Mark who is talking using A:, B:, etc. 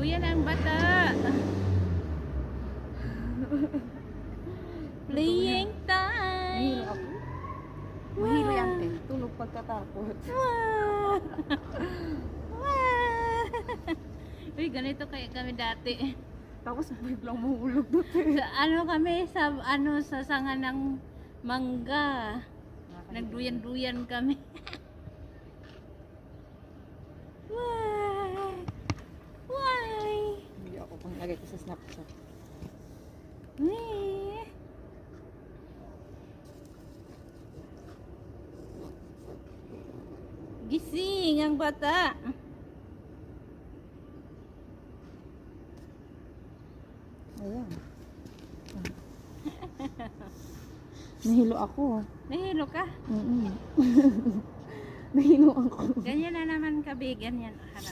A: Nagduyan ang bata. Playing time.
B: Mahilo ako. Mahilo yan eh. Tulog pagkatapos.
A: Uy, ganito kaya kami dati.
B: Tapos biglang mahulog doon.
A: Sa ano kami sa sanga ng mangga. Nagduyan-duyan kami. Why? Why?
B: Hindi ako pang lagay ko sa Snapchat.
A: Eh. Gising ang bata.
B: Ayan. Nahilo ako.
A: Nahilo ka.
B: Nahilo ako.
A: Ganyan na naman kabi, ganyan. Harap.